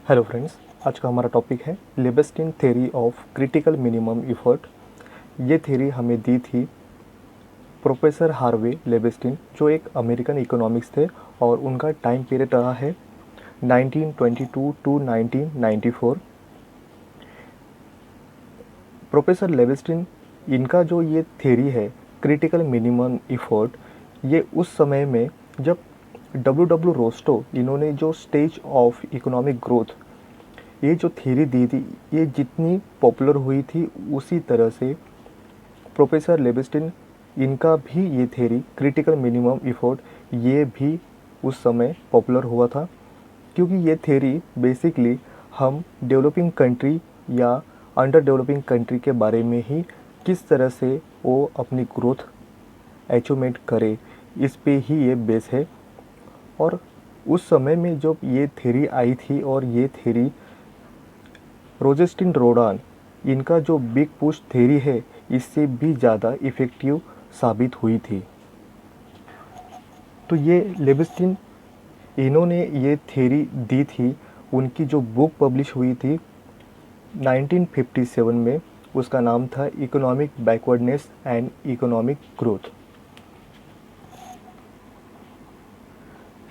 Hello friends, आज का हमारा टॉपिक है Leibenstein theory of critical minimum effort. ये थ्योरी हमें दी थी प्रोफेसर हार्वे लेबेस्टिन, जो एक अमेरिकन इकोनॉमिक्स थे और उनका टाइम पीरियड रहा है 1922 टू 1994। प्रोफेसर लेबेस्टिन, इनका जो ये थ्योरी है क्रिटिकल मिनिमम एफर्ट, ये उस समय में जब डब्ल्यू डब्ल्यू रोस्टो इन्होंने जो स्टेज ऑफ इकोनॉमिक ग्रोथ ये जो थ्योरी दी थी, ये जितनी पॉपुलर हुई थी उसी तरह से प्रोफेसर लेबेस्टिन इनका भी ये थ्योरी क्रिटिकल मिनिमम एफर्ट ये भी उस समय पॉपुलर हुआ था। क्योंकि ये थ्योरी बेसिकली हम डेवलपिंग कंट्री या अंडर डेवलपिंग कंट्री के बारे में ही किस तरह से वो अपनी ग्रोथ अचीवमेंट करे, इस पे ही ये बेस है। और उस समय में जब ये थ्योरी आई थी और ये थ्योरी रोजेस्टिन रोडान इनका जो बिग पुश थ्योरी है इससे भी ज़्यादा इफ़ेक्टिव साबित हुई थी। तो ये लेबेस्टिन इन्होंने ये थ्योरी दी थी, उनकी जो बुक पब्लिश हुई थी 1957 में, उसका नाम था economic backwardness and economic growth.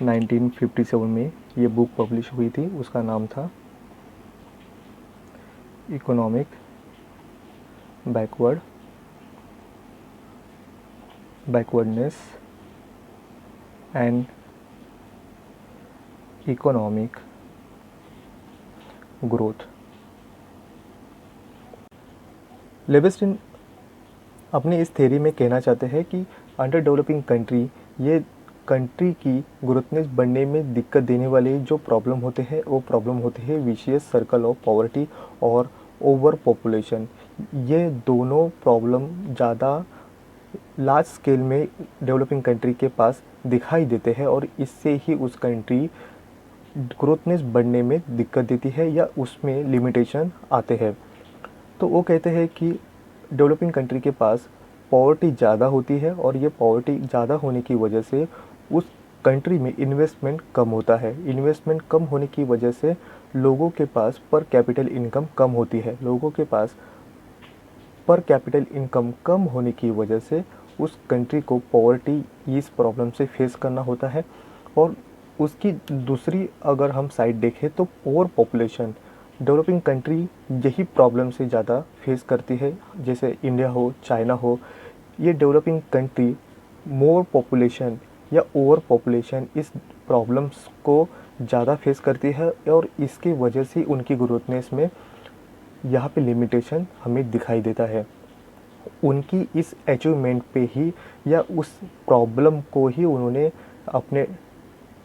1957 में ये बुक पब्लिश हुई थी, उसका नाम था economic backwardness and economic growth. Leibenstein अपनी इस थ्योरी में कहना चाहते हैं कि अंडर डेवलपिंग कंट्री, ये कंट्री की ग्रोथनेस बढ़ने में दिक्कत देने वाले जो प्रॉब्लम होते हैं वो प्रॉब्लम होते हैं विशियस सर्कल ऑफ पॉवर्टी और ओवर पॉपुलेशन। ये दोनों प्रॉब्लम ज़्यादा लार्ज स्केल में डेवलपिंग कंट्री के पास दिखाई देते हैं और इससे ही उस कंट्री ग्रोथनेस बढ़ने में दिक्कत देती है या उसमें लिमिटेशन आते हैं। तो वो कहते हैं कि डेवलपिंग कंट्री के पास पॉवर्टी ज़्यादा होती है और ये पॉवर्टी ज़्यादा होने की वजह से उस कंट्री में इन्वेस्टमेंट कम होता है। इन्वेस्टमेंट कम होने की वजह से लोगों के पास पर कैपिटल इनकम कम होती है। लोगों के पास पर कैपिटल इनकम कम होने की वजह से उस कंट्री को पॉवर्टी इस प्रॉब्लम से फेस करना होता है। और उसकी दूसरी अगर हम साइड देखें तो ओवर पॉपुलेशन, डेवलपिंग कंट्री यही प्रॉब्लम से ज़्यादा फेस करती है। जैसे इंडिया हो, चाइना हो, ये डेवलपिंग कंट्री मोर पॉपुलेशन या ओवर पॉपुलेशन इस प्रॉब्लम्स को ज़्यादा फेस करती है और इसकी वजह से उनकी ग्रोथनेस में यहाँ पे लिमिटेशन हमें दिखाई देता है। उनकी इस अचीवमेंट पे ही या उस प्रॉब्लम को ही उन्होंने अपने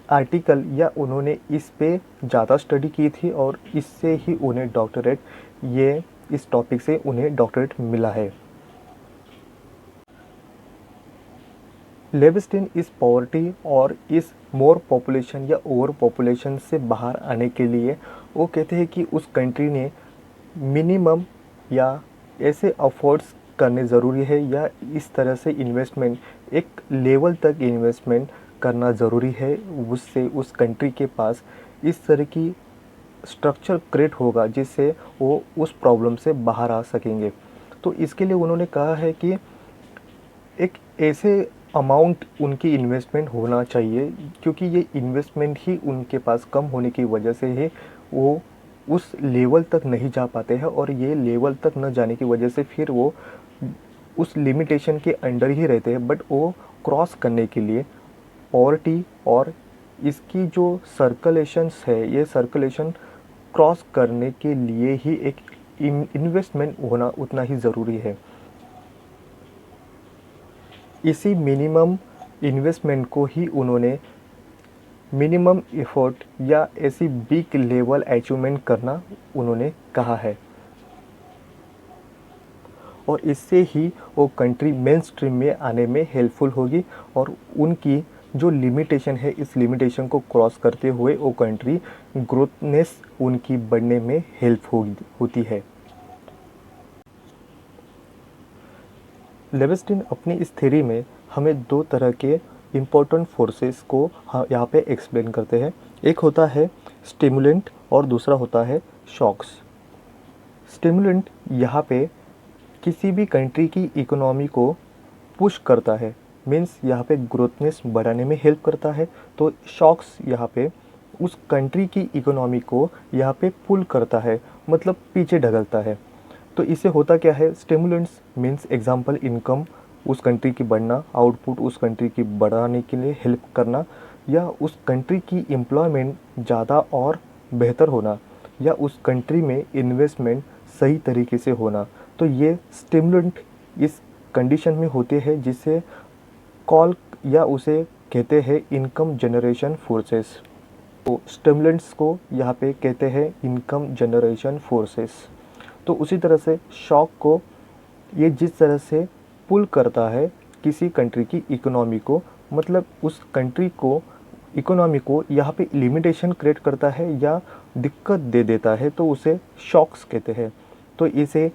आर्टिकल या उन्होंने इस पे ज़्यादा स्टडी की थी और इससे ही उन्हें डॉक्टरेट, ये इस टॉपिक से उन्हें डॉक्टरेट मिला है। लेबेस्टिन इस पॉवर्टी और इस मोर पॉपुलेशन या ओवर पॉपुलेशन से बाहर आने के लिए वो कहते हैं कि उस कंट्री ने मिनिमम या ऐसे अफोर्ड्स करने ज़रूरी है या इस तरह से इन्वेस्टमेंट एक लेवल तक इन्वेस्टमेंट करना ज़रूरी है, उससे उस कंट्री के पास इस तरह की स्ट्रक्चर क्रिएट होगा जिससे वो उस प्रॉब्लम से बाहर आ सकेंगे। तो इसके लिए उन्होंने कहा है कि एक ऐसे अमाउंट उनकी इन्वेस्टमेंट होना चाहिए, क्योंकि ये इन्वेस्टमेंट ही उनके पास कम होने की वजह से ही वो उस लेवल तक नहीं जा पाते हैं और ये लेवल तक न जाने की वजह से फिर वो उस लिमिटेशन के अंडर ही रहते हैं। बट वो क्रॉस करने के लिए पॉवर्टी और इसकी जो सर्कुलेशंस है, ये सर्कुलेशन क्रॉस करने के लिए ही एक इन्वेस्टमेंट होना उतना ही ज़रूरी है। इसी मिनिमम इन्वेस्टमेंट को ही उन्होंने मिनिमम एफर्ट या ऐसी बिग लेवल अचीवमेंट करना उन्होंने कहा है और इससे ही वो कंट्री मेन स्ट्रीम में आने में हेल्पफुल होगी और उनकी जो लिमिटेशन है इस लिमिटेशन को क्रॉस करते हुए वो कंट्री ग्रोथनेस उनकी बढ़ने में हेल्प होती है। लेबेस्टिन अपनी इस थ्योरी में हमें दो तरह के इम्पोर्टेंट फोर्सेस को यहाँ पे एक्सप्लेन करते हैं। एक होता है स्टिमुलेंट और दूसरा होता है शॉक्स। स्टिमुलेंट यहाँ पे किसी भी कंट्री की इकोनॉमी को पुश करता है, मीन्स यहाँ पे ग्रोथनेस बढ़ाने में हेल्प करता है। तो शॉक्स यहाँ पे उस कंट्री की इकोनॉमी को यहाँ पे पुल करता है, मतलब पीछे ढकलता है। तो इससे होता क्या है, स्टिमुलेंट्स मीन्स एग्जांपल इनकम उस कंट्री की बढ़ना, आउटपुट उस कंट्री की बढ़ाने के लिए हेल्प करना, या उस कंट्री की एम्प्लॉयमेंट ज़्यादा और बेहतर होना, या उस कंट्री में इन्वेस्टमेंट सही तरीके से होना। तो ये स्टिमुलेंट इस कंडीशन में होते हैं जिसे कॉल या उसे कहते हैं इनकम जनरेशन फोर्सेस। तो स्टिमुलेंट्स को यहाँ पे कहते हैं इनकम जनरेशन फोर्सेस। तो उसी तरह से शॉक को ये जिस तरह से पुल करता है किसी कंट्री की इकोनॉमी को, मतलब उस कंट्री को इकोनॉमी को यहाँ पे लिमिटेशन क्रिएट करता है या दिक्कत दे देता है, तो उसे शॉक्स कहते हैं। तो इसे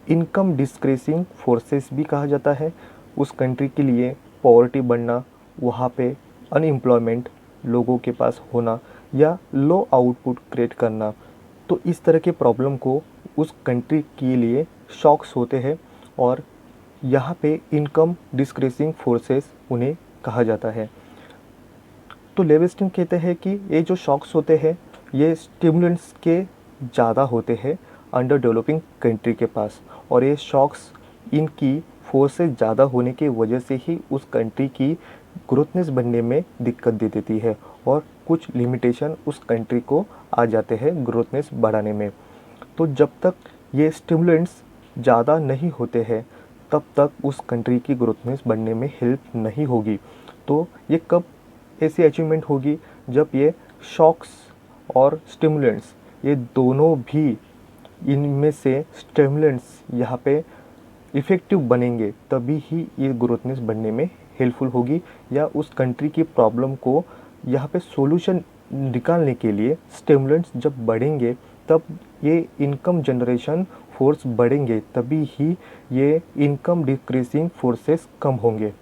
इनकम डिस्क्रीसिंग फोर्सेस भी कहा जाता है। उस कंट्री के लिए पॉवर्टी बढ़ना, वहाँ पे अनएम्प्लॉयमेंट लोगों के पास होना, या लो आउटपुट क्रिएट करना, तो इस तरह के प्रॉब्लम को उस कंट्री के लिए शॉक्स होते हैं, और यहाँ पे इनकम डिस्क्रीसिंग फोर्सेस उन्हें कहा जाता है। तो लेविस्टिन कहते हैं कि ये जो शॉक्स होते हैं ये स्टिमुलेंट्स के ज़्यादा होते हैं अंडर डेवलपिंग कंट्री के पास, और ये शॉक्स इनकी फोर्सेस ज़्यादा होने की वजह से ही उस कंट्री की ग्रोथनेस बनने में दिक्कत दे देती है, और कुछ लिमिटेशन उस कंट्री को आ जाते हैं ग्रोथनेस बढ़ाने में। तो जब तक ये स्टिमुलेंट्स ज़्यादा नहीं होते हैं तब तक उस कंट्री की ग्रोथनेस बढ़ने में हेल्प नहीं होगी। तो ये कब ऐसी अचीवमेंट होगी, जब ये शॉक्स और स्टिमुलेंट्स ये दोनों भी, इनमें से स्टिमुलेंट्स यहाँ पे इफ़ेक्टिव बनेंगे, तभी ही ये ग्रोथनेस बढ़ने में हेल्पफुल होगी, या उस कंट्री की प्रॉब्लम को यहाँ पे सॉल्यूशन निकालने के लिए स्टिमुलेंट्स जब बढ़ेंगे तब ये इनकम जनरेशन फोर्स बढ़ेंगे, तभी ही ये इनकम डिक्रीजिंग फोर्सेस कम होंगे।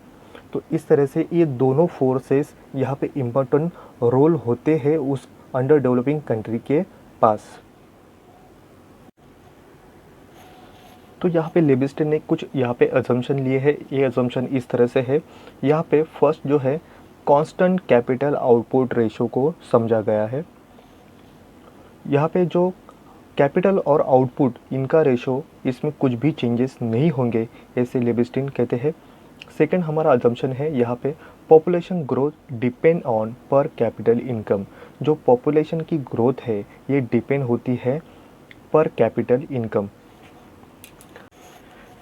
तो इस तरह से ये दोनों फोर्सेस यहाँ पे इम्पोर्टेंट रोल होते हैं उस अंडर डेवलपिंग कंट्री के पास। तो यहाँ पे लेविस्टिन ने कुछ यहाँ पे अजम्पशन लिए हैं। ये अजम्पशन इस तरह से है, यहाँ पे फर्स्ट जो है कांस्टेंट कैपिटल आउटपुट रेशो को समझा गया है। यहाँ पे जो कैपिटल और आउटपुट इनका रेशो, इसमें कुछ भी चेंजेस नहीं होंगे, ऐसे लेविस्टिन कहते हैं। सेकंड हमारा अजम्पशन है यहाँ पे पॉपुलेशन ग्रोथ डिपेंड ऑन पर कैपिटल इनकम। जो पॉपुलेशन की ग्रोथ है ये डिपेंड होती है पर कैपिटल इनकम।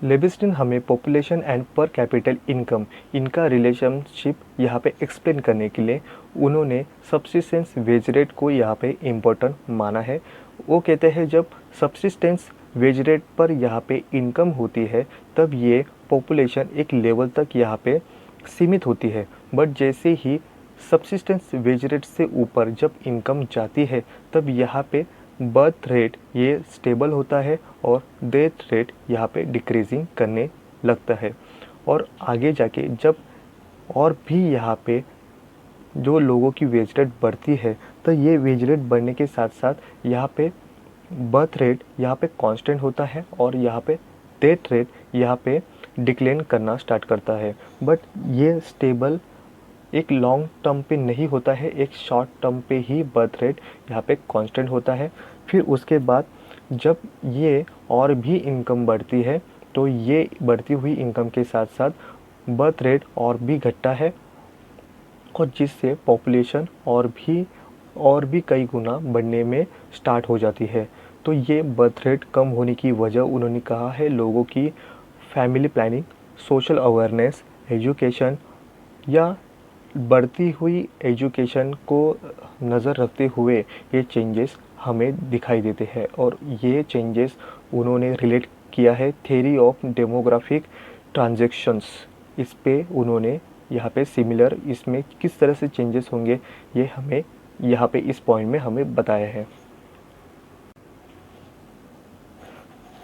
लेविस्टिन हमें population and per capital income इनका रिलेशनशिप यहाँ पे एक्सप्लेन करने के लिए उन्होंने सब्सिस्टेंस वेज रेट को यहाँ पे इम्पोर्टेंट माना है। वो कहते हैं जब सब्सिस्टेंस वेज रेट पर यहाँ पे इनकम होती है तब ये पॉपुलेशन एक लेवल तक यहाँ पे सीमित होती है, बट जैसे ही सब्सिस्टेंस वेज रेट से ऊपर जब इनकम जाती है तब यहाँ पे बर्थ रेट ये स्टेबल होता है और डेथ रेट यहाँ पे डिक्रीजिंग करने लगता है। और आगे जाके जब और भी यहाँ पे जो लोगों की वेज रेट बढ़ती है तो ये वेज रेट बढ़ने के साथ साथ यहाँ पे बर्थ रेट यहाँ पे कांस्टेंट होता है और यहाँ पे डेथ रेट यहाँ पे डिक्लाइन करना स्टार्ट करता है। बट ये स्टेबल एक लॉन्ग टर्म पे नहीं होता है, एक शॉर्ट टर्म पे ही बर्थ रेट यहाँ पे कांस्टेंट होता है। फिर उसके बाद जब ये और भी इनकम बढ़ती है तो ये बढ़ती हुई इनकम के साथ साथ बर्थ रेट और भी घटता है, और जिससे पॉपुलेशन और भी कई गुना बढ़ने में स्टार्ट हो जाती है। तो ये बर्थ रेट कम होने की वजह उन्होंने कहा है लोगों की family planning, social awareness, education या बढ़ती हुई एजुकेशन को नज़र रखते हुए ये चेंजेस हमें दिखाई देते हैं। और ये चेंजेस उन्होंने रिलेट किया है थ्योरी ऑफ डेमोग्राफिक ट्रांजैक्शंस। इस पे उन्होंने यहाँ पे सिमिलर इसमें किस तरह से चेंजेस होंगे ये हमें यहाँ पे इस पॉइंट में हमें बताया है।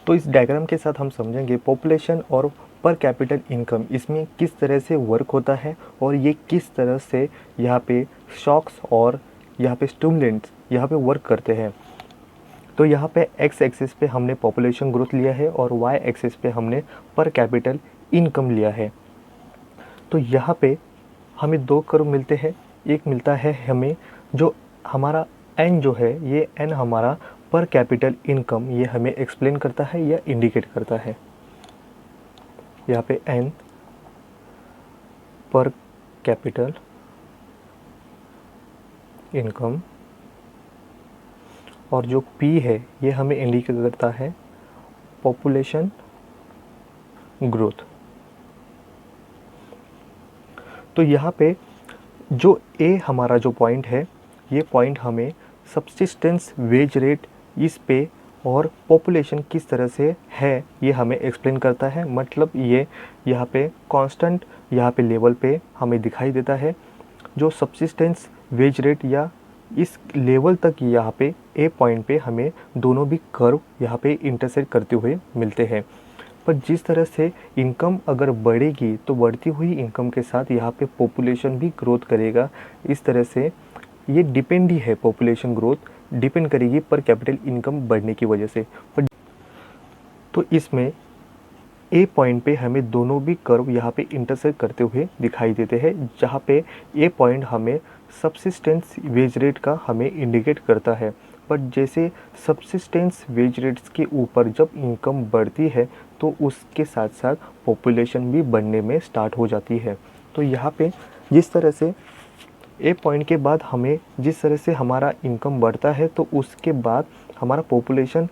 तो इस डायग्राम के साथ हम समझेंगे पॉपुलेशन और पर कैपिटल इनकम इसमें किस तरह से वर्क होता है और ये किस तरह से यहाँ पे शॉक्स और यहाँ पे स्टिमुलेंट्स यहाँ पे वर्क करते हैं। तो यहाँ पे एक्स एक्सिस पे हमने पॉपुलेशन ग्रोथ लिया है और वाई एक्सिस पे हमने पर कैपिटल इनकम लिया है। तो यहाँ पे हमें दो कर्व मिलते हैं। एक मिलता है हमें जो हमारा एन जो है, ये एन हमारा पर कैपिटल इनकम ये हमें एक्सप्लेन करता है या इंडिकेट करता है। यहाँ पे एन पर कैपिटल इनकम और जो पी है ये हमें इंडिकेट करता है पॉपुलेशन ग्रोथ। तो यहाँ पे जो ए हमारा जो पॉइंट है, ये पॉइंट हमें सब्सिस्टेंस वेज रेट इस पे और पॉपुलेशन किस तरह से है ये हमें एक्सप्लेन करता है। मतलब ये यहाँ पे कांस्टेंट यहाँ पे लेवल पे हमें दिखाई देता है। जो सब्सिस्टेंस वेज रेट या इस लेवल तक यहाँ पे ए पॉइंट पे हमें दोनों भी कर्व यहाँ पे इंटरसेक्ट करते हुए मिलते हैं। पर जिस तरह से इनकम अगर बढ़ेगी तो बढ़ती हुई इनकम के साथ यहाँ पे पॉपुलेशन भी ग्रोथ करेगा। इस तरह से ये डिपेंड ही है, पॉपुलेशन ग्रोथ डिपेंड करेगी पर कैपिटल इनकम बढ़ने की वजह से। पर तो इसमें ए पॉइंट पे हमें दोनों भी कर्व यहाँ पे इंटरसेक्ट करते हुए दिखाई देते हैं, जहाँ पे ए पॉइंट हमें सब्सिस्टेंस वेज रेट का हमें इंडिकेट करता है। बट जैसे सब्सिस्टेंस वेज रेट्स के ऊपर जब इनकम बढ़ती है तो उसके साथ साथ पॉपुलेशन भी बढ़ने में स्टार्ट हो जाती है। तो यहाँ पे जिस तरह से ए पॉइंट के बाद हमें जिस तरह से हमारा इनकम बढ़ता है तो उसके बाद हमारा पॉपुलेशन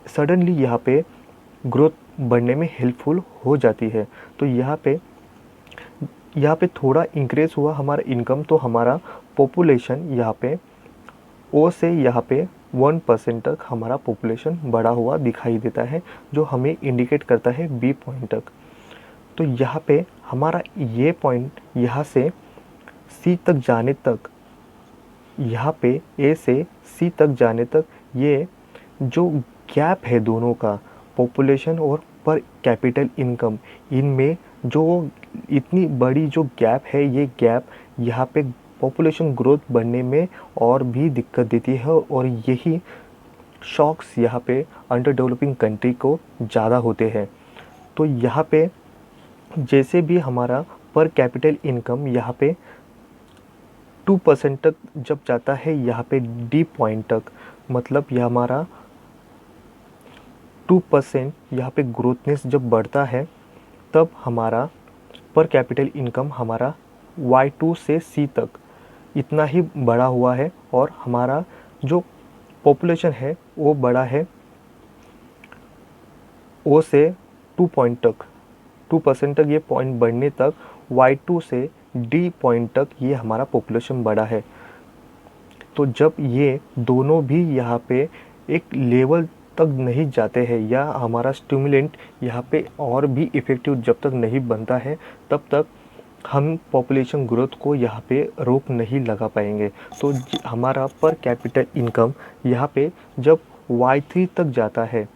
सडनली यहाँ पे ग्रोथ बढ़ने में हेल्पफुल हो जाती है। तो यहाँ पे थोड़ा इंक्रीज हुआ हमारा इनकम तो हमारा पॉपुलेशन यहाँ पे ओ से यहाँ पे 1% तक हमारा पॉपुलेशन बढ़ा हुआ दिखाई देता है, जो हमें इंडिकेट करता है बी पॉइंट तक। तो यहाँ पे हमारा ये पॉइंट यहाँ से सी तक जाने तक, यहाँ पे ए से सी तक जाने तक ये जो गैप है दोनों का, पॉपुलेशन और पर कैपिटल इनकम, इनमें जो इतनी बड़ी जो गैप है, ये गैप यहाँ पे पॉपुलेशन ग्रोथ बढ़ने में और भी दिक्कत देती है और यही शॉक्स यहाँ पे अंडर डेवलपिंग कंट्री को ज़्यादा होते हैं। तो यहाँ पे जैसे भी हमारा पर कैपिटल इनकम यहाँ पे 2% तक जब जाता है यहाँ पे डी पॉइंट तक, मतलब यह हमारा 2% यहाँ पे ग्रोथनेस जब बढ़ता है तब हमारा पर कैपिटल इनकम हमारा Y2 से C तक इतना ही बढ़ा हुआ है और हमारा जो पॉपुलेशन है वो बड़ा है O से 2 पॉइंट तक, 2% तक ये पॉइंट बढ़ने तक Y2 से D पॉइंट तक ये हमारा पॉपुलेशन बढ़ा है। तो जब ये दोनों भी यहाँ पे एक लेवल तक नहीं जाते हैं या हमारा स्टिमुलेंट यहाँ पे और भी इफ़ेक्टिव जब तक नहीं बनता है, तब तक हम पॉपुलेशन ग्रोथ को यहाँ पे रोक नहीं लगा पाएंगे। तो हमारा पर कैपिटल इनकम यहाँ पे जब Y3 तक जाता है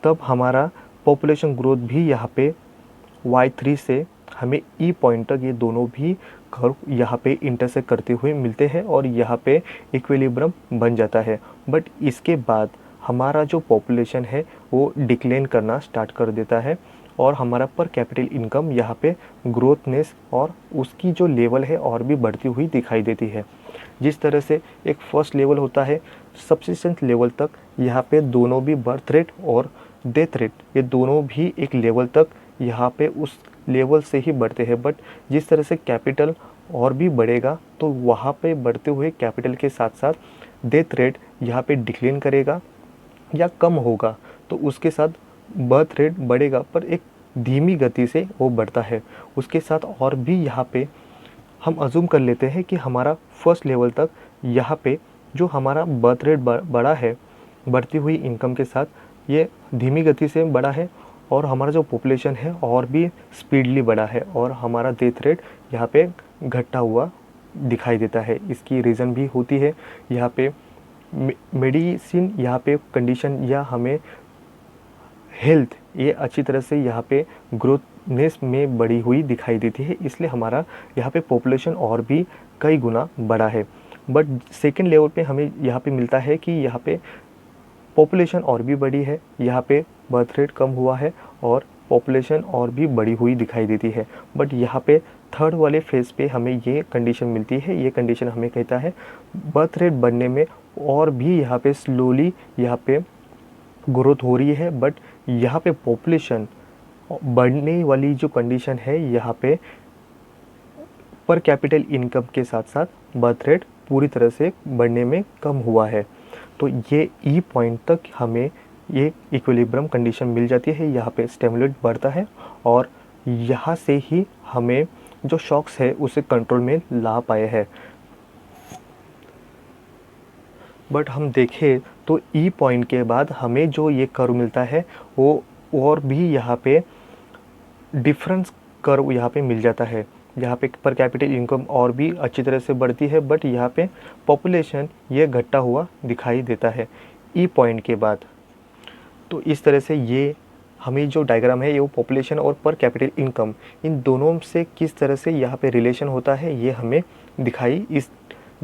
तब हमारा पॉपुलेशन ग्रोथ भी यहाँ पे Y3 से हमें ई पॉइंट तक ये दोनों भी कर्व यहाँ पे इंटरसेक्ट करते हुए मिलते हैं और यहाँ पे इक्विलिब्रियम बन जाता है। बट इसके बाद हमारा जो पॉपुलेशन है वो डिक्लाइन करना स्टार्ट कर देता है और हमारा पर कैपिटल इनकम यहाँ पे ग्रोथनेस और उसकी जो लेवल है और भी बढ़ती हुई दिखाई देती है। जिस तरह से एक फर्स्ट लेवल होता है सब्सिस्टेंस लेवल तक, यहाँ पे दोनों भी बर्थ रेट और डेथ रेट ये दोनों भी एक लेवल तक यहाँ पे उस लेवल से ही बढ़ते हैं। बट जिस तरह से कैपिटल और भी बढ़ेगा तो वहाँ पे बढ़ते हुए कैपिटल के साथ साथ डेथ रेट यहाँ पे डिक्लाइन करेगा या कम होगा, तो उसके साथ बर्थ रेट बढ़ेगा पर एक धीमी गति से वो बढ़ता है। उसके साथ और भी यहाँ पे हम अज्यूम कर लेते हैं कि हमारा फर्स्ट लेवल तक यहाँ पे जो हमारा बर्थ रेट बढ़ा है बढ़ती हुई इनकम के साथ, ये धीमी गति से बढ़ा है और हमारा जो पॉपुलेशन है और भी स्पीडली बढ़ा है और हमारा डेथ रेट यहाँ पे घटता हुआ दिखाई देता है। इसकी रीज़न भी होती है यहाँ पे मेडिसिन यहाँ पे कंडीशन या हमें हेल्थ ये अच्छी तरह से यहाँ पे ग्रोथनेस में बढ़ी हुई दिखाई देती है, इसलिए हमारा यहाँ पे पॉपुलेशन और भी कई गुना बढ़ा है। बट सेकंड लेवल पे हमें यहाँ पे मिलता है कि यहाँ पे पॉपुलेशन और भी बड़ी है, यहाँ पे बर्थ रेट कम हुआ है और पॉपुलेशन और भी बड़ी हुई दिखाई देती है। बट यहाँ पे थर्ड वाले फेज़ पे हमें ये कंडीशन मिलती है, ये कंडीशन हमें कहता है बर्थ रेट बढ़ने में और भी यहाँ पे स्लोली यहाँ पे ग्रोथ हो रही है, बट यहाँ पे पॉपुलेशन बढ़ने वाली जो कंडीशन है यहाँ पे पर कैपिटल इनकम के साथ साथ बर्थ रेट पूरी तरह से बढ़ने में कम हुआ है। तो ये ई पॉइंट तक हमें ये इक्विलिब्रियम कंडीशन मिल जाती है, यहाँ पे स्टिमुलेट बढ़ता है और यहाँ से ही हमें जो शॉक्स है उसे कंट्रोल में ला पाए हैं। बट हम देखें तो ई पॉइंट के बाद हमें जो ये कर्व मिलता है वो और भी यहाँ पे डिफरेंस कर्व यहाँ पे मिल जाता है। यहाँ पे पर कैपिटल इनकम और भी अच्छी तरह से बढ़ती है, बट यहाँ पे पॉपुलेशन ये घटता हुआ दिखाई देता है ई पॉइंट के बाद। तो इस तरह से ये हमें जो डायग्राम है ये वो पॉपुलेशन और पर कैपिटल इनकम इन दोनों से किस तरह से यहाँ पे रिलेशन होता है ये हमें दिखाई इस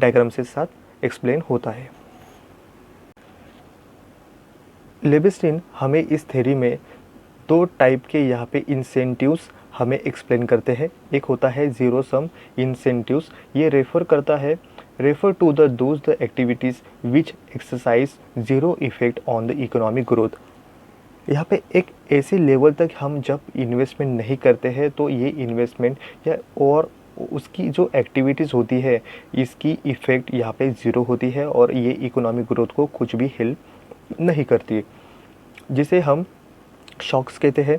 डायग्राम से साथ एक्सप्लेन होता है। लेविस्टिन हमें इस थ्योरी में दो टाइप के यहाँ पे इंसेंटिव्स हमें एक्सप्लेन करते हैं। एक होता है ज़ीरो सम इंसेंटिव्स, ये refer to the those the activities which exercise zero effect on the economic growth. यहाँ पे एक ऐसे लेवल तक हम जब इन्वेस्टमेंट नहीं करते हैं तो ये इन्वेस्टमेंट या और उसकी जो एक्टिविटीज़ होती है इसकी इफ़ेक्ट यहाँ पे ज़ीरो होती है और ये इकोनॉमिक ग्रोथ को कुछ भी हेल्प नहीं करती, जिसे हम शॉक्स कहते हैं।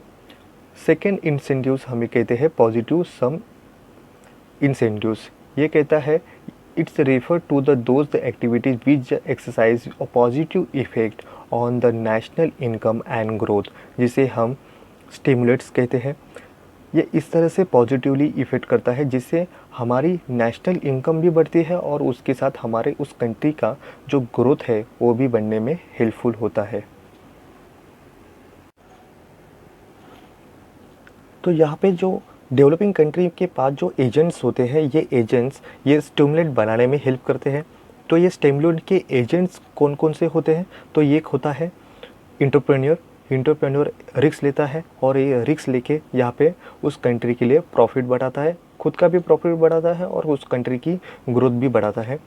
सेकेंड इंसेंटिव्स हमें कहते हैं पॉजिटिव सम इंसेंटिव्स। ये कहता है it's refer to the those the activities which exercise a positive effect on the national income and growth, जिसे हम स्टिमुलेट्स कहते हैं। ये इस तरह से पॉजिटिवली इफ़ेक्ट करता है जिससे हमारी नेशनल इनकम भी बढ़ती है और उसके साथ हमारे उस कंट्री का जो ग्रोथ है वो भी बढ़ने में हेल्पफुल होता है। तो यहाँ पे जो डेवलपिंग कंट्री के पास जो एजेंट्स होते हैं ये एजेंट्स ये स्टिमुलेट बनाने में हेल्प करते हैं। तो ये स्टिमुलेट के एजेंट्स कौन कौन से होते हैं? तो ये एक होता है इंटरप्रेन्योर रिस्क लेता है और ये रिस्क लेके यहाँ पे उस कंट्री के लिए प्रॉफिट बढ़ाता है, खुद का भी प्रॉफिट बढ़ाता है और उस कंट्री की ग्रोथ भी बढ़ाता है।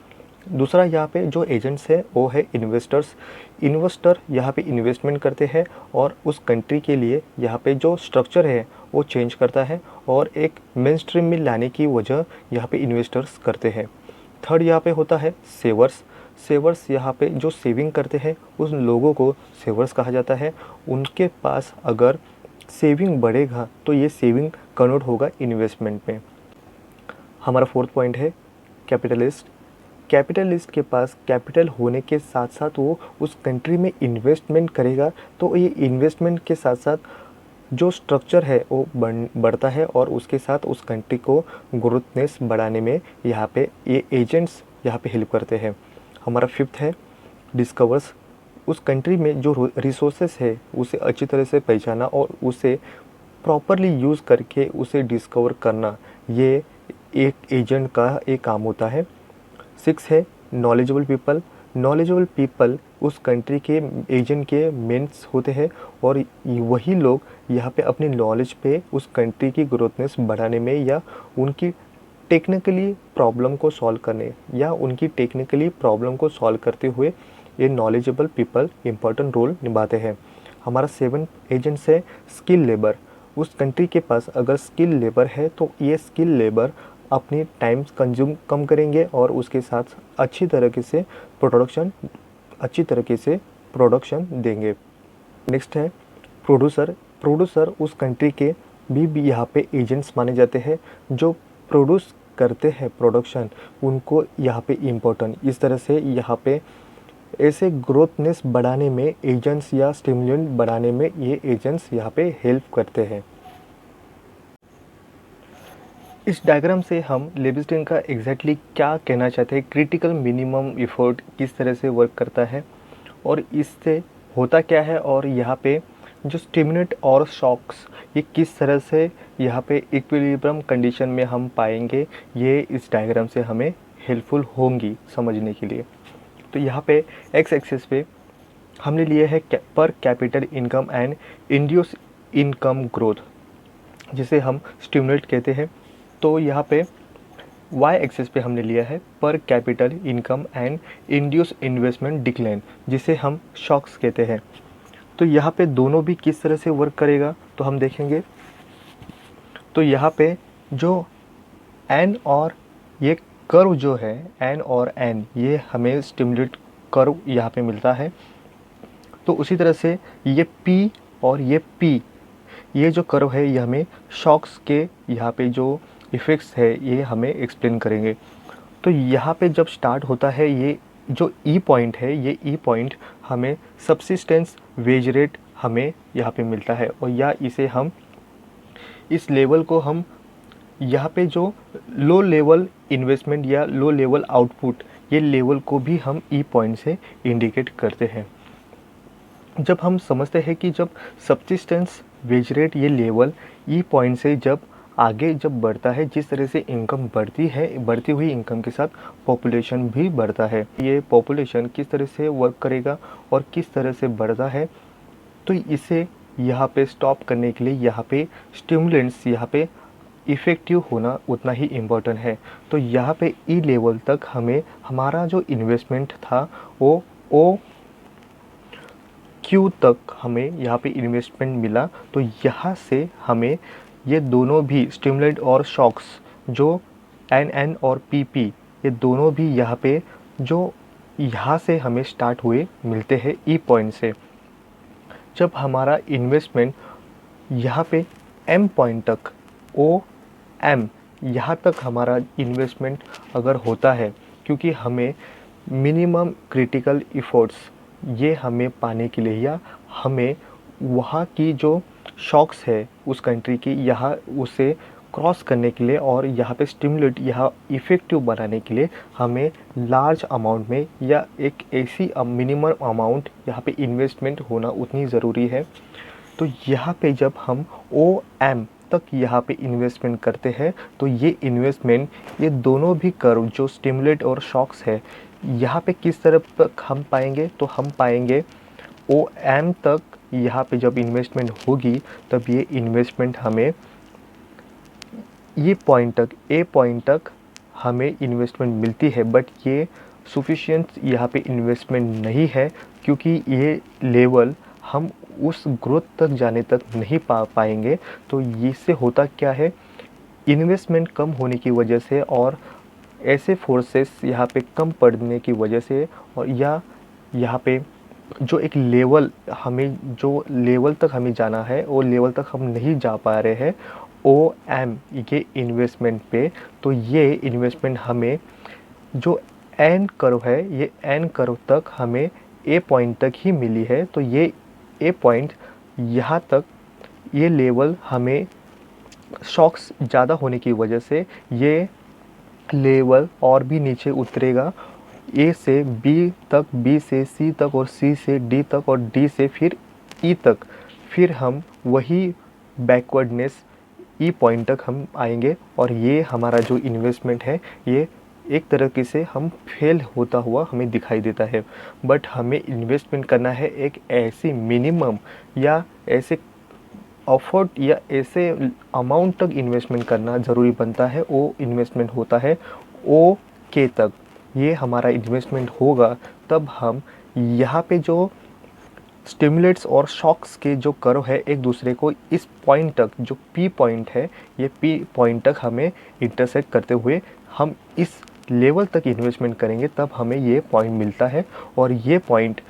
दूसरा यहाँ पे जो एजेंट्स है वो है इन्वेस्टर यहाँ पे इन्वेस्टमेंट करते हैं और उस कंट्री के लिए यहाँ पे जो स्ट्रक्चर है वो चेंज करता है और एक मेन स्ट्रीम में लाने की वजह यहाँ पे इन्वेस्टर्स करते हैं। थर्ड यहाँ पे होता है सेवर्स यहाँ पे जो सेविंग करते हैं उन लोगों को सेवर्स कहा जाता है। उनके पास अगर सेविंग बढ़ेगा तो ये सेविंग कन्वर्ट होगा इन्वेस्टमेंट में। हमारा फोर्थ पॉइंट है कैपिटलिस्ट के पास कैपिटल होने के साथ साथ वो उस कंट्री में इन्वेस्टमेंट करेगा, तो ये इन्वेस्टमेंट के साथ साथ जो स्ट्रक्चर है वो बढ़ता है और उसके साथ उस कंट्री को ग्रोथनेस बढ़ाने में यहाँ पे ये एजेंट्स यहाँ पे हेल्प करते हैं। हमारा फिफ्थ है डिस्कवर्स। उस कंट्री में जो रिसोर्सेस है उसे अच्छी तरह से पहचाना और उसे प्रॉपरली यूज़ करके उसे डिस्कवर करना, ये एक एजेंट का एक काम होता है। सिक्स है नॉलेजेबल पीपल उस कंट्री के एजेंट के मेंस होते हैं और वही लोग यहाँ पे अपनी नॉलेज पे उस कंट्री की ग्रोथनेस बढ़ाने में या उनकी टेक्निकली प्रॉब्लम को सॉल्व करते हुए ये नॉलेजेबल पीपल इम्पोर्टेंट रोल निभाते हैं। हमारा सेवन एजेंट्स है स्किल लेबर। उस कंट्री के पास अगर स्किल लेबर है तो ये स्किल लेबर अपनी टाइम कंज्यूम कम करेंगे और उसके साथ अच्छी तरीके से प्रोडक्शन देंगे। नेक्स्ट है प्रोड्यूसर उस कंट्री के भी यहाँ पे एजेंट्स माने जाते हैं। जो प्रोड्यूस करते हैं प्रोडक्शन उनको यहाँ पे इम्पोर्टेंट, इस तरह से यहाँ पे ऐसे ग्रोथनेस बढ़ाने में एजेंट्स या स्टिमुलेंट बढ़ाने में ये एजेंट्स यहाँ पे हेल्प करते हैं। इस डायग्राम से हम लेविस्टिन का एग्जैक्टली क्या कहना चाहते हैं, क्रिटिकल मिनिमम एफर्ट किस तरह से वर्क करता है और इससे होता क्या है और यहाँ पे जो स्टिमुलेंट और शॉक्स ये किस तरह से यहाँ पे इक्विलिब्रियम कंडीशन में हम पाएंगे, ये इस डायग्राम से हमें हेल्पफुल होंगी समझने के लिए। तो यहाँ पे एक्स एक्सिस पे हमने लिए है पर capital income and induce income growth, जिसे हम स्टिमुलेट कहते हैं। तो यहाँ पे वाई एक्सिस पे हमने लिया है पर capital income and induce investment decline, जिसे हम शॉक्स कहते हैं। तो यहाँ पे दोनों भी किस तरह से वर्क करेगा तो हम देखेंगे। तो यहाँ पे जो एन और ये कर्व जो है एन और एन, ये हमें स्टिमुलेट कर्व यहाँ पे मिलता है। तो उसी तरह से ये पी और ये पी, ये जो कर्व है ये हमें शॉक्स के यहाँ पे जो इफ़ेक्ट्स है ये हमें एक्सप्लेन करेंगे। तो यहाँ पे जब स्टार्ट होता है ये जो ई पॉइंट है, ये ई पॉइंट हमें सब्सिस्टेंस वेज रेट हमें यहाँ पे मिलता है, और या इसे हम इस लेवल को हम यहाँ पे जो लो लेवल इन्वेस्टमेंट या लो लेवल आउटपुट, ये लेवल को भी हम ई पॉइंट से इंडिकेट करते हैं। जब हम समझते हैं कि जब सब्सिस्टेंस वेज रेट ये लेवल ई पॉइंट से जब आगे जब बढ़ता है, जिस तरह से इनकम बढ़ती है, बढ़ती हुई इनकम के साथ पॉपुलेशन भी बढ़ता है। ये पॉपुलेशन किस तरह से वर्क करेगा और किस तरह से बढ़ता है, तो इसे यहाँ पे स्टॉप करने के लिए यहाँ पे स्टिमुलेंट्स यहाँ पे इफ़ेक्टिव होना उतना ही इम्पोर्टेंट है। तो यहाँ पे ई लेवल तक हमें हमारा जो इन्वेस्टमेंट था वो ओ क्यू तक हमें यहाँ पे इन्वेस्टमेंट मिला। तो यहाँ से हमें ये दोनों भी स्टिमुलेंट और शॉक्स जो एन एन और पी पी, ये दोनों भी यहाँ पे जो यहाँ से हमें स्टार्ट हुए मिलते हैं ई पॉइंट से। जब हमारा इन्वेस्टमेंट यहाँ पे एम पॉइंट तक, ओ एम यहाँ तक हमारा इन्वेस्टमेंट अगर होता है, क्योंकि हमें मिनिमम क्रिटिकल इफ़ोर्ट्स ये हमें पाने के लिए या हमें वहाँ की जो शॉक्स है उस कंट्री की यहाँ उसे क्रॉस करने के लिए और यहाँ पे स्टिमुलेट यहाँ इफ़ेक्टिव बनाने के लिए हमें लार्ज अमाउंट में या एक ऐसी मिनिमम अमाउंट यहाँ पे इन्वेस्टमेंट होना उतनी ज़रूरी है। तो यहाँ पे जब हम ओ एम तक यहाँ पे इन्वेस्टमेंट करते हैं, तो ये इन्वेस्टमेंट ये दोनों भी कर्व जो स्टिमुलेट और शॉक्स है यहाँ पे किस तरह तक हम पाएंगे, तो हम पाएंगे ओ एम तक। यहाँ पे जब इन्वेस्टमेंट होगी तब ये इन्वेस्टमेंट हमें ये पॉइंट तक, ए पॉइंट तक हमें इन्वेस्टमेंट मिलती है, बट ये सफिशिएंट यहाँ पे इन्वेस्टमेंट नहीं है, क्योंकि ये लेवल हम उस ग्रोथ तक जाने तक नहीं पाएंगे। तो इससे होता क्या है, इन्वेस्टमेंट कम होने की वजह से और ऐसे फोर्सेस यहाँ पे कम पड़ने की वजह से, और या यहाँ पे जो एक लेवल हमें जो लेवल तक हमें जाना है वो लेवल तक हम नहीं जा पा रहे हैं ओ एम ये इन्वेस्टमेंट पे। तो ये इन्वेस्टमेंट हमें जो एन कर्व है, ये एन कर्व तक हमें ए पॉइंट तक ही मिली है। तो ये ए पॉइंट यहाँ तक ये लेवल हमें शॉक्स ज़्यादा होने की वजह से ये लेवल और भी नीचे उतरेगा, ए से बी तक, बी से सी तक और सी से डी तक और डी से फिर ई तक। फिर हम वही बैकवर्डनेस ई पॉइंट तक हम आएंगे और ये हमारा जो इन्वेस्टमेंट है ये एक तरीके से हम फेल होता हुआ हमें दिखाई देता है। बट हमें इन्वेस्टमेंट करना है एक ऐसी मिनिमम या ऐसे अफोर्ड या ऐसे अमाउंट तक इन्वेस्टमेंट करना ज़रूरी बनता है। वो इन्वेस्टमेंट होता है ओ के तक। ये हमारा इन्वेस्टमेंट होगा तब हम यहाँ पे जो स्टिमुलेट्स और शॉक्स के जो कर्व है एक दूसरे को इस पॉइंट तक, जो पी पॉइंट है, ये पी पॉइंट तक हमें इंटरसेक्ट करते हुए हम इस लेवल तक इन्वेस्टमेंट करेंगे, तब हमें ये पॉइंट मिलता है। और ये पॉइंट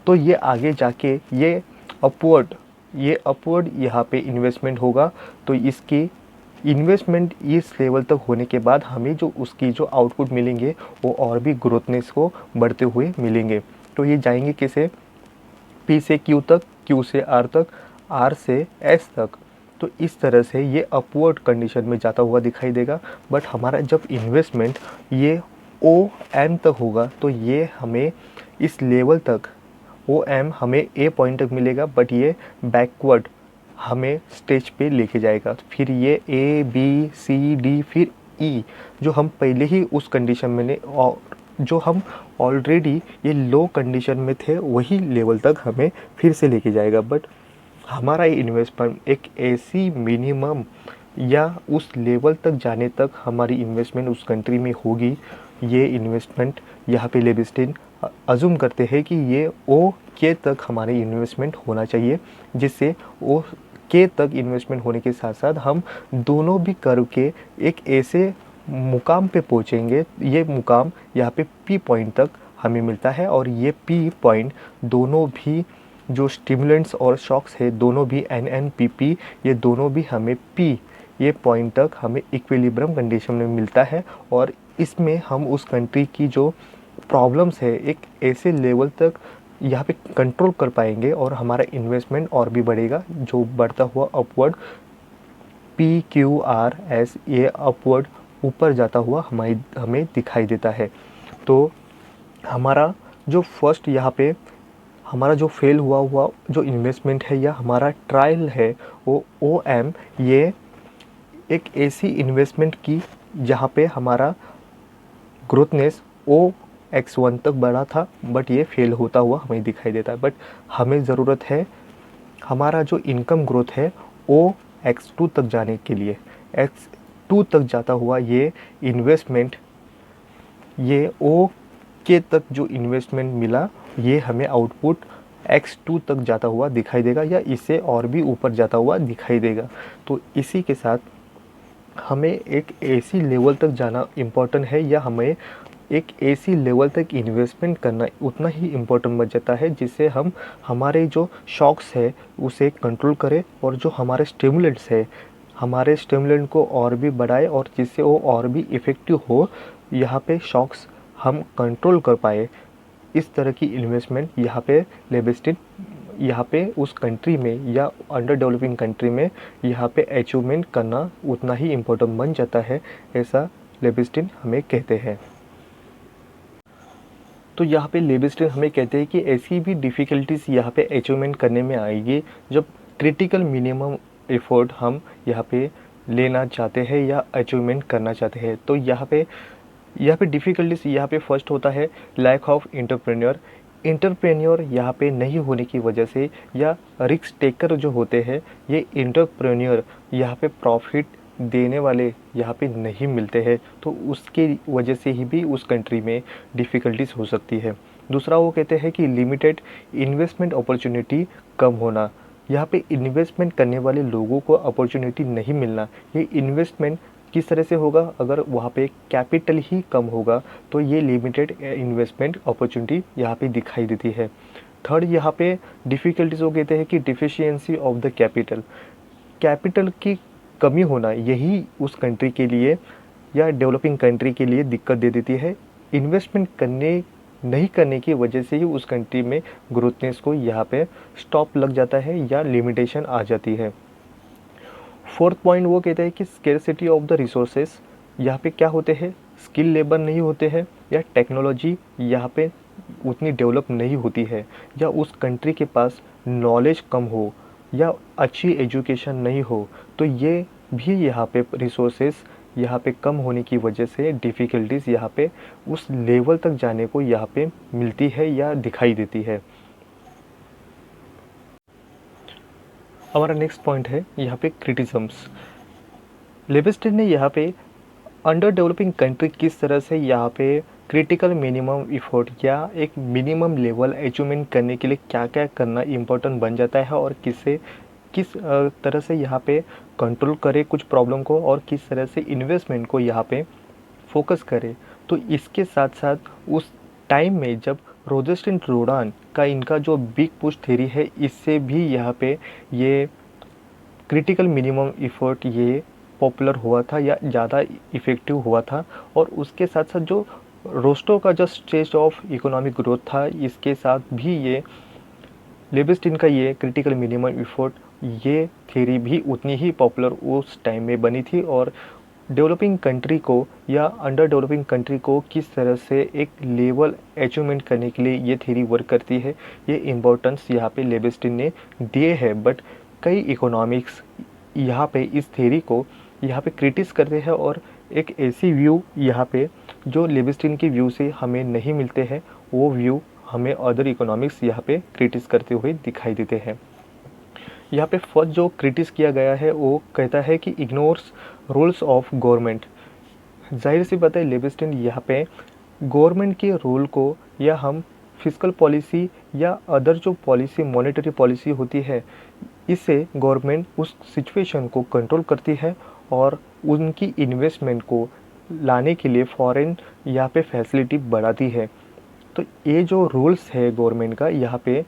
तो ये आगे जाके ये अपवर्ड यहाँ पे इन्वेस्टमेंट होगा। तो इसकी इन्वेस्टमेंट इस लेवल तक होने के बाद हमें जो उसकी जो आउटपुट मिलेंगे वो और भी ग्रोथनेस को बढ़ते हुए मिलेंगे। तो ये जाएंगे कैसे, पी से क्यू तक, क्यू से आर तक, आर से एस तक। तो इस तरह से ये अपवर्ड कंडीशन में जाता हुआ दिखाई देगा। बट हमारा जब इन्वेस्टमेंट ये ओ एम तक होगा तो ये हमें इस लेवल तक ओ एम हमें ए पॉइंट तक मिलेगा, बट ये बैकवर्ड हमें स्टेज पे लेके जाएगा। फिर ये ए बी सी डी फिर ई, जो हम पहले ही उस कंडीशन में जो हम ऑलरेडी ये लो कंडीशन में थे वही लेवल तक हमें फिर से लेके जाएगा। बट हमारा ये इन्वेस्टमेंट एक ऐसी मिनिमम या उस लेवल तक जाने तक हमारी इन्वेस्टमेंट उस कंट्री में होगी, ये इन्वेस्टमेंट यहाँ पे लेविस्टिन अज़ूम करते हैं कि ये ओ के तक हमारी इन्वेस्टमेंट होना चाहिए, जिससे ओ के तक इन्वेस्टमेंट होने के साथ साथ हम दोनों भी करके एक ऐसे मुकाम पे पहुँचेंगे। ये मुकाम यहाँ पे पी पॉइंट तक हमें मिलता है और ये पी पॉइंट दोनों भी जो स्टिमुलेंट्स और शॉक्स है दोनों भी एन एन पी पी ये दोनों भी हमें पी ये पॉइंट तक हमें इक्विलिब्रियम कंडीशन में मिलता है। और इसमें हम उस कंट्री की जो प्रॉब्लम्स है एक ऐसे लेवल तक यहाँ पे कंट्रोल कर पाएंगे और हमारा इन्वेस्टमेंट और भी बढ़ेगा, जो बढ़ता हुआ upward P Q R S ये अपवर्ड ऊपर जाता हुआ हमें दिखाई देता है। तो हमारा जो फर्स्ट यहाँ पे हमारा जो फेल हुआ जो इन्वेस्टमेंट है या हमारा ट्रायल है वो ओ एम, ये एक ऐसी इन्वेस्टमेंट की जहाँ पे हमारा ग्रोथनेस ओ x1 तक बढ़ा था, बट ये फेल होता हुआ हमें दिखाई देता है। बट हमें ज़रूरत है हमारा जो इनकम ग्रोथ है ओ x2 तक जाने के लिए। x2 तक जाता हुआ ये इन्वेस्टमेंट ये ओ के तक जो इन्वेस्टमेंट मिला ये हमें आउटपुट x2 तक जाता हुआ दिखाई देगा या इससे और भी ऊपर जाता हुआ दिखाई देगा। तो इसी के साथ हमें एक ऐसी लेवल तक जाना इम्पोर्टेंट है या हमें एक ऐसी लेवल तक इन्वेस्टमेंट करना उतना ही इम्पोर्टेंट बन जाता है, जिससे हम हमारे जो शॉक्स है उसे कंट्रोल करें और जो हमारे स्टिमुलेंट्स है हमारे स्टिमुलेंट को और भी बढ़ाए और जिससे वो और भी इफ़ेक्टिव हो, यहाँ पे शॉक्स हम कंट्रोल कर पाए। इस तरह की इन्वेस्टमेंट यहाँ पे लेविस्टिन यहाँ पे उस कंट्री में या अंडर डेवलपिंग कंट्री में यहाँ पे अचीवमेंट करना उतना ही इम्पोर्टेंट बन जाता है, ऐसा लेविस्टिन हमें कहते हैं। तो यहाँ पे लेविस्टिन हमें कहते हैं कि ऐसी भी डिफ़िकल्टीज़ यहाँ पे अचीवमेंट करने में आएगी जब क्रिटिकल मिनिमम एफर्ट हम यहाँ पे लेना चाहते हैं या अचीवमेंट करना चाहते हैं। तो यहाँ पे डिफ़िकल्टीज़ यहाँ पे फर्स्ट होता है लैक ऑफ इंटरप्रेन्योर यहाँ पे नहीं होने की वजह से या रिस्क टेकर जो होते हैं ये इंटरप्रेन्योर यहाँ पे प्रॉफिट देने वाले यहाँ पे नहीं मिलते हैं, तो उसके वजह से ही भी उस कंट्री में डिफ़िकल्टीज़ हो सकती है। दूसरा वो कहते हैं कि लिमिटेड इन्वेस्टमेंट अपॉर्चुनिटी कम होना, यहाँ पे इन्वेस्टमेंट करने वाले लोगों को अपॉर्चुनिटी नहीं मिलना। ये इन्वेस्टमेंट किस तरह से होगा, अगर वहाँ पे कैपिटल ही कम होगा तो ये लिमिटेड इन्वेस्टमेंट अपॉर्चुनिटी यहाँ पे दिखाई देती है। थर्ड यहाँ पे डिफ़िकल्टीज़ वो कहते हैं कि डिफिशियंसी ऑफ द कैपिटल की कमी होना, यही उस कंट्री के लिए या डेवलपिंग कंट्री के लिए दिक्कत दे देती है। इन्वेस्टमेंट नहीं करने की वजह से ही उस कंट्री में ग्रोथनेस को यहाँ पे स्टॉप लग जाता है या लिमिटेशन आ जाती है। फोर्थ पॉइंट वो कहते हैं कि स्केर्सिटी ऑफ द रिसोर्सेस, यहाँ पे क्या होते हैं, स्किल लेबर नहीं होते हैं या टेक्नोलॉजी यहाँ पे उतनी डेवलप नहीं होती है या उस कंट्री के पास नॉलेज कम हो या अच्छी एजुकेशन नहीं हो, तो ये भी यहाँ पे रिसोर्सेस यहाँ पे कम होने की वजह से डिफ़िकल्टीज़ यहाँ पे उस लेवल तक जाने को यहाँ पे मिलती है या दिखाई देती है। हमारा नेक्स्ट पॉइंट है यहाँ पे क्रिटिसिज्म्स। लेविस्टिन ने यहाँ पे अंडर डेवलपिंग कंट्री किस तरह से यहाँ पे क्रिटिकल मिनिमम इफ़ोर्ट या एक मिनिमम लेवल अचीवमेंट करने के लिए क्या क्या करना इम्पोर्टेंट बन जाता है और किस तरह से यहाँ पे कंट्रोल करे कुछ प्रॉब्लम को और किस तरह से इन्वेस्टमेंट को यहाँ पे फोकस करे। तो इसके साथ साथ उस टाइम में जब रोजेस्टिन रोडान का इनका जो बिग पुश थ्योरी है, इससे भी यहाँ पे ये क्रिटिकल मिनिमम इफ़ोर्ट ये पॉपुलर हुआ था या ज़्यादा इफ़ेक्टिव हुआ था। और उसके साथ साथ जो रोस्टो का जो स्टेज ऑफ इकोनॉमिक ग्रोथ था, इसके साथ भी ये लेविस्टिन का ये क्रिटिकल मिनिमम इफ़ोर्ट ये थ्योरी भी उतनी ही पॉपुलर उस टाइम में बनी थी। और डेवलपिंग कंट्री को या अंडर डेवलपिंग कंट्री को किस तरह से एक लेवल अचीवमेंट करने के लिए ये थ्योरी वर्क करती है, ये इम्पोर्टेंस यहाँ पे लेविस्टिन ने दिए है। बट कई इकोनॉमिक्स यहाँ पे इस थ्योरी को यहाँ पे क्रिटिस करते हैं और एक ऐसी व्यू यहाँ पे जो लेविस्टिन के व्यू से हमें नहीं मिलते हैं, वो व्यू हमें अदर इकोनॉमिक्स यहाँ पे क्रिटिस करते हुए दिखाई देते हैं। यहाँ पे फर्स्ट जो क्रिटिस किया गया है वो कहता है कि इग्नोर्स रूल्स ऑफ गवर्नमेंट। जाहिर सी बात है, लेविस्टिन यहाँ पे गवर्नमेंट के रूल को या हम फिस्कल पॉलिसी या अदर जो पॉलिसी मॉनेटरी पॉलिसी होती है, इससे गवर्नमेंट उस सिचुएशन को कंट्रोल करती है और उनकी इन्वेस्टमेंट को लाने के लिए फॉरेन यहाँ पे फैसिलिटी बढ़ाती है। तो ये जो रूल्स है गवर्नमेंट का, यहाँ पे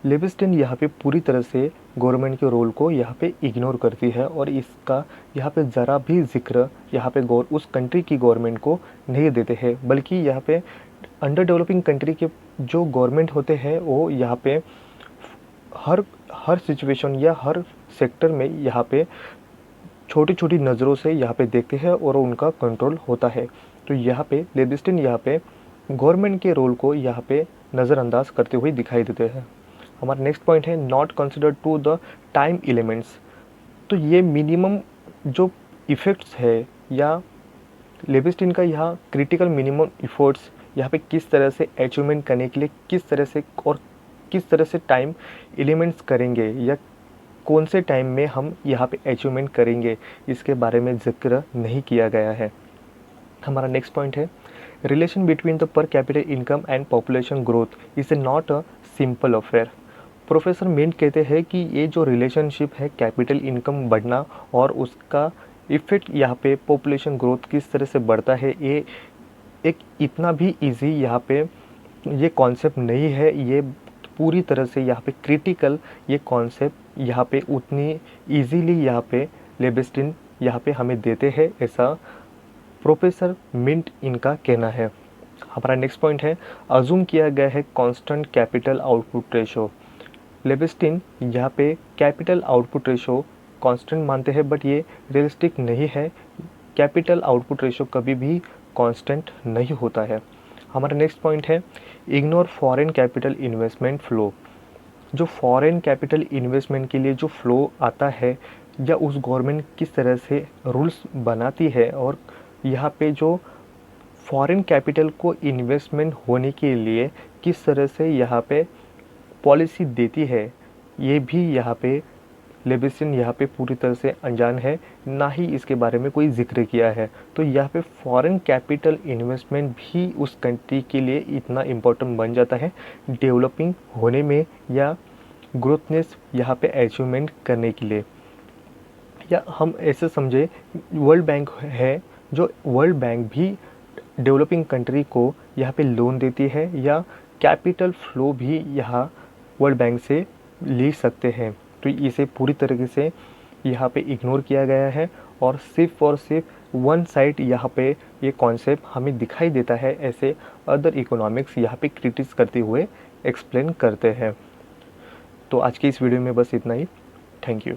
लेविस्टिन यहाँ पे पूरी तरह से गवर्नमेंट के रोल को यहाँ पे इग्नोर करती है और इसका यहाँ पे ज़रा भी जिक्र यहाँ पे उस कंट्री की गवर्नमेंट को नहीं देते हैं, बल्कि यहाँ पे अंडर डेवलपिंग कंट्री के जो गवर्नमेंट होते हैं वो यहाँ पे हर सिचुएशन या हर सेक्टर में यहाँ पे छोटी छोटी नज़रों से यहाँ पे देखते हैं और उनका कंट्रोल होता है। तो यहाँ पे लेविस्टिन यहाँ पे गवर्नमेंट के रोल को यहाँ पे नज़रअंदाज करते हुए दिखाई देते हैं। हमारा नेक्स्ट पॉइंट है not consider to the time elements. तो ये मिनिमम जो इफ़ेक्ट्स है या लेविस्टिन का यहाँ क्रिटिकल मिनिमम इफ़ोर्ट्स यहाँ पे किस तरह से अचीवमेंट करने के लिए किस तरह से टाइम एलिमेंट्स करेंगे या कौन से टाइम में हम यहाँ पे अचीवमेंट करेंगे, इसके बारे में जिक्र नहीं किया गया है। हमारा नेक्स्ट पॉइंट है relation between the per capital income and population growth is not a simple affair. Professor Myint कहते हैं कि ये जो रिलेशनशिप है कैपिटल इनकम बढ़ना और उसका इफ़ेक्ट यहाँ पे पॉपुलेशन ग्रोथ किस तरह से बढ़ता है, ये एक इतना भी इजी यहाँ पे ये कॉन्सेप्ट नहीं है। ये पूरी तरह से यहाँ पे क्रिटिकल ये कॉन्सेप्ट यहाँ पे उतनी इजीली यहाँ पे लेविस्टिन यहाँ पे हमें देते हैं, ऐसा प्रोफेसर मिंट इनका कहना है। हमारा नेक्स्ट पॉइंट है अजूम किया गया है कांस्टेंट कैपिटल आउटपुट रेशो। लेविस्टिन यहाँ पे कैपिटल आउटपुट रेशो कांस्टेंट मानते हैं, बट ये रियलिस्टिक नहीं है। कैपिटल आउटपुट रेशो कभी भी कांस्टेंट नहीं होता है। हमारा नेक्स्ट पॉइंट है ignore foreign capital investment flow. जो फॉरेन कैपिटल इन्वेस्टमेंट के लिए जो फ्लो आता है या उस गवर्नमेंट किस तरह से रूल्स बनाती है और यहाँ पे जो फॉरेन कैपिटल को इन्वेस्टमेंट होने के लिए किस तरह से यहाँ पे पॉलिसी देती है, ये भी यहाँ पे लेविस्टिन यहाँ पे पूरी तरह से अनजान है, ना ही इसके बारे में कोई जिक्र किया है। तो यहाँ पे फॉरेन कैपिटल इन्वेस्टमेंट भी उस कंट्री के लिए इतना इम्पोर्टेंट बन जाता है डेवलपिंग होने में या ग्रोथनेस यहाँ पे अचीवमेंट करने के लिए। या हम ऐसे समझे वर्ल्ड बैंक है, जो वर्ल्ड बैंक भी डेवलपिंग कंट्री को यहाँ पे लोन देती है या कैपिटल फ्लो भी यहाँ वर्ल्ड बैंक से ले सकते हैं। तो इसे पूरी तरीके से यहाँ पे इग्नोर किया गया है और सिर्फ वन साइड यहाँ पे ये कॉन्सेप्ट हमें दिखाई देता है, ऐसे अदर इकोनॉमिक्स यहाँ पे क्रिटिस करते हुए एक्सप्लेन करते हैं। तो आज की इस वीडियो में बस इतना ही। Thank you.